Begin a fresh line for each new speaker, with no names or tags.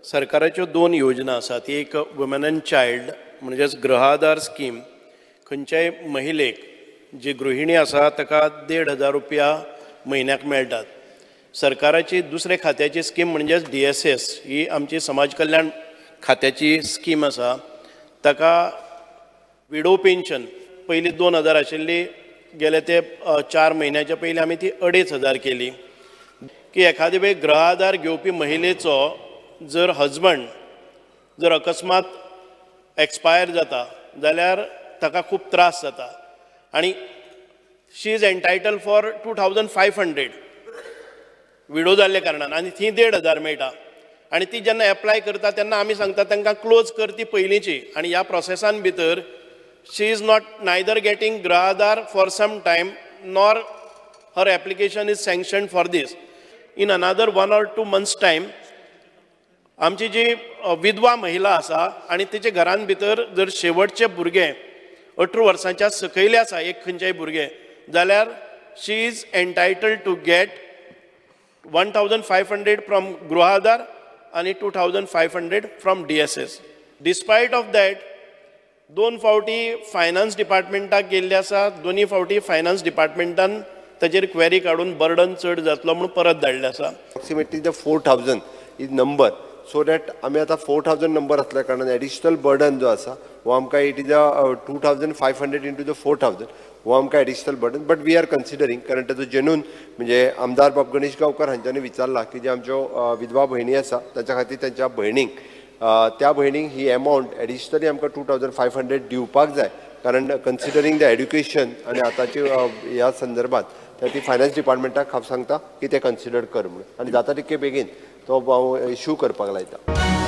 सरकाराच्यो दोन योजना आसात. एक वुमन एंड चायल्ड म्हणजेच गृह आधार स्कीम. खंयच्याय महिलेक जी गृहिणी आसा ताका 1,500 रुपया म्हयन्याक मेळटात. सरकाराची दुसरे खात्याची स्कीम म्हणजेच DSS ही आमची समाज कल्याण खात्याची स्कीम आसा. ताका विडो पेन्शन पयलीं 2,000 आशिल्ली, गेले ते 4 म्हयन्याच्या पयलीं आमी ती 2,500 केली. की एखादे वेळ गृह आधार घेवपी महिलेचो जर हजबंड जर अकस्मात एक्सपायर जाता जाल्यार ताका खूब त्रास जाता आनी शी इज एंटायटल फॉर 2,500 विडो जाल्ले कारणान आनी ती 1,500 मेळटा. आनी ती जेन्ना एप्लाय करता तेन्ना आमी सांगता तांकां क्लोज कर ती पयलींची. आनी ह्या प्रोसेसान भितर she is not neither getting Griha Aadhaar for some time nor her application is sanctioned for this. In another 1 or 2 months time आमची जी विधवा महिला आसा आनी तिचे घरान भितर जर शेवटचे भुरगे 18 वर्सांच्या सकयले आसा एक खंयचेय भुरगे जाल्यार शी इज एंटायटल्ड टू गेट 1,500 फ्रॉम गृह आधार आनी 2,500 फ्रॉम DSS. डिस्पायट ऑफ दॅट 2 फावटी फायनान्स डिपार्टमेंटाक गेल्ले आसा. दोनी फावटी फायनान्स डिपार्टमेंटान ताचेर क्वेरी काडून बर्डन चड जातलो म्हणून परत धाडले आसा.
Approximately the 4,000 is number. So that आमी आतां 4,000 नंबर आसल्या कारणान एडिशनल बर्डन जो आसा वो आमकां इट इज 2,500 इंटू द 4,000 वो आमकां additional burden. But we are considering कारण ताचो जेन्यून म्हणजे आमदार बाब गणेश गांवकर हांच्यांनी विचारला की जे आमच्यो विधवा भयणी आसा ताच्या खातीर तांच्या भयणींक त्या भयणींक ही एमावंट एडिशनली आमकां 2,500 दिवपाक जाय. कारण कन्सिडरींग द एड्युकेशन आनी आतांची ह्या संदर्भात ती फायनान्स डिपार्टमेंटाक हांव सांगता की ते कन्सिडर कर म्हणून आनी जाता तितके बेगीन तो हांव इश्यू करपाक लायता.